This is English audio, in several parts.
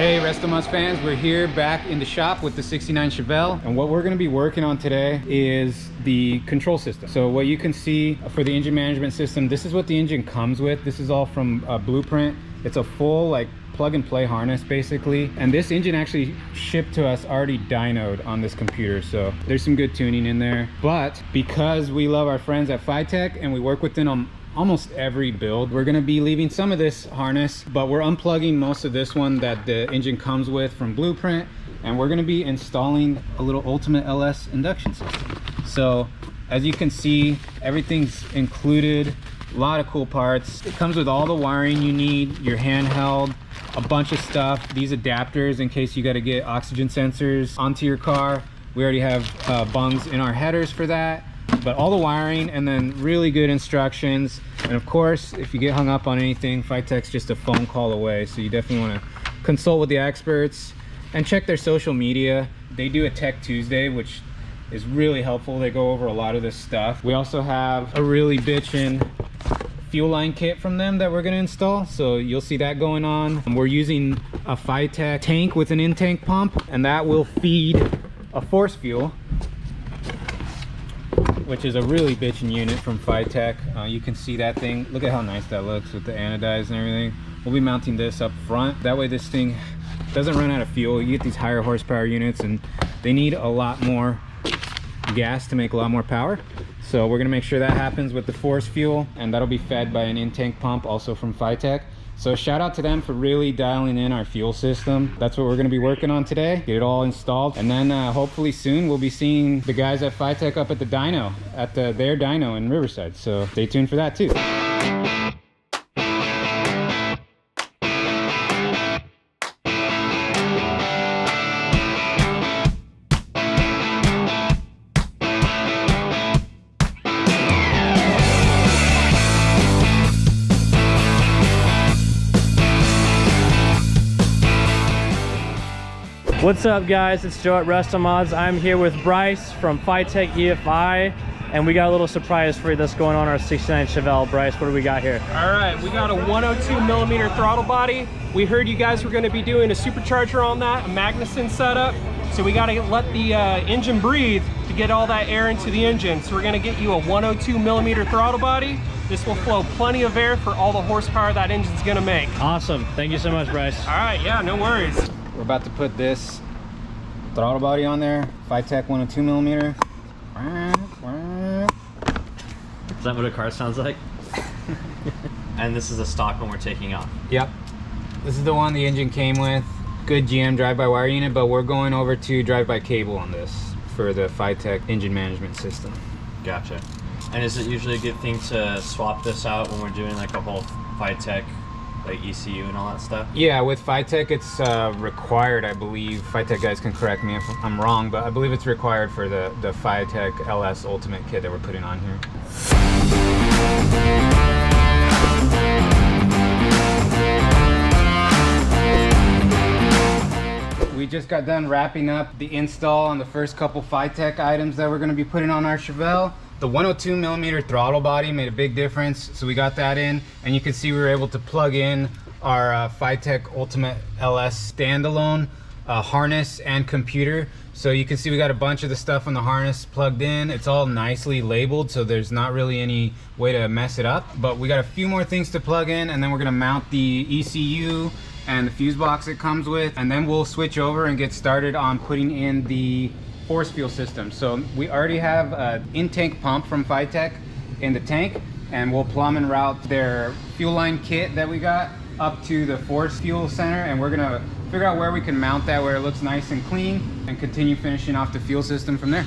Hey RestoMods fans, we're here back in the shop with the 69 Chevelle, and what we're going to be working on today is the control system. So what you can see for the engine management system, this is what the engine comes with. This is all from Blueprint. It's a full like plug and play harness basically, and this engine actually shipped to us already dynoed on this computer, so there's some good tuning in there. But because we love our friends at FiTech and we work with them on almost every build, we're going to be leaving some of this harness, but we're unplugging most of this one that the engine comes with from Blueprint, and we're going to be installing a little Ultimate LS induction system. So as you can see, everything's included, a lot of cool parts. It comes with all the wiring you need, your handheld, a bunch of stuff, these adapters in case you got to get oxygen sensors onto your car. We already have bungs in our headers for that, but all the wiring, and then really good instructions. And of course, if you get hung up on anything, FiTech's just a phone call away, so you definitely want to consult with the experts and check their social media. They do a Tech Tuesday, which is really helpful. They go over a lot of this stuff. We also have a really bitchin' fuel line kit from them that we're going to install, so you'll see that going on. We're using a FiTech tank with an in-tank pump, and that will feed a Force Fuel, which is a really bitchin' unit from FiTech. You can see that thing. Look at how nice that looks with the anodized and everything. We'll be mounting this up front. That way this thing doesn't run out of fuel. You get these higher horsepower units and they need a lot more gas to make a lot more power. So we're gonna make sure that happens with the Force Fuel, and that'll be fed by an in-tank pump also from FiTech. So shout out to them for really dialing in our fuel system. That's what we're going to be working on today, get it all installed, and then hopefully soon we'll be seeing the guys at FiTech up at the dyno, at their dyno in Riverside. So stay tuned for that too. What's up guys, it's Joe at RestoMods. I'm here with Bryce from FiTech EFI, and we got a little surprise for you that's going on our 69 Chevelle. Bryce, what do we got here? All right, we got a 102mm throttle body. We heard you guys were going to be doing a supercharger on that, a Magnuson setup. So we got to let the engine breathe to get all that air into the engine. So we're going to get you a 102mm throttle body. This will flow plenty of air for all the horsepower that engine's going to make. Awesome, thank you so much, Bryce. All right, yeah, no worries. We're about to put this throttle body on there, FiTech 102mm. Is that what a car sounds like? And this is a stock one we're taking off. Yep, this is the one the engine came with. Good GM drive-by-wire unit, but we're going over to drive-by cable on this for the FiTech engine management system. Gotcha. And is it usually a good thing to swap this out when we're doing like a whole FiTech like ECU and all that stuff? Yeah, with FiTech it's required, I believe. FiTech guys can correct me if I'm wrong, but I believe it's required for the FiTech LS Ultimate kit that we're putting on here. We just got done wrapping up the install on the first couple FiTech items that we're going to be putting on our Chevelle. The 102mm throttle body made a big difference, so we got that in, and you can see we were able to plug in our FiTech Ultimate LS standalone harness and computer. So you can see we got a bunch of the stuff on the harness plugged in. It's all nicely labeled, so there's not really any way to mess it up. But we got a few more things to plug in, and then we're gonna mount the ECU and the fuse box it comes with, and then we'll switch over and get started on putting in the Force Fuel system. So we already have an in-tank pump from FiTech in the tank, and we'll plumb and route their fuel line kit that we got up to the Force Fuel center, and we're gonna figure out where we can mount that where it looks nice and clean, and continue finishing off the fuel system from there.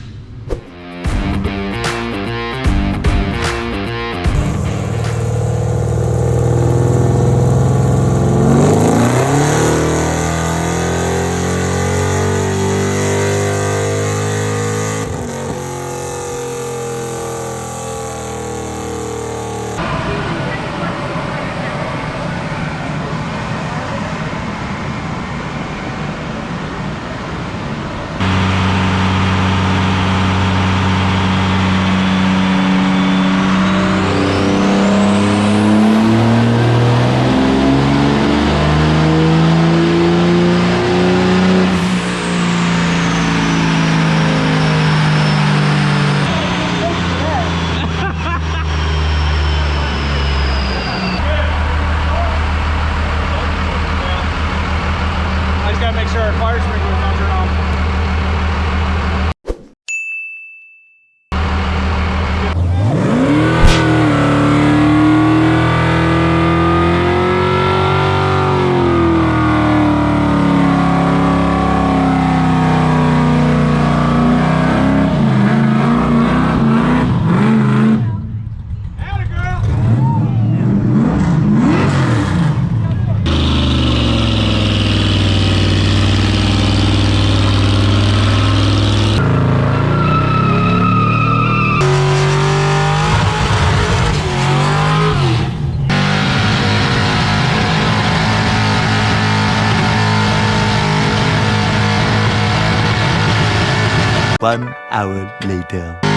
1 hour later.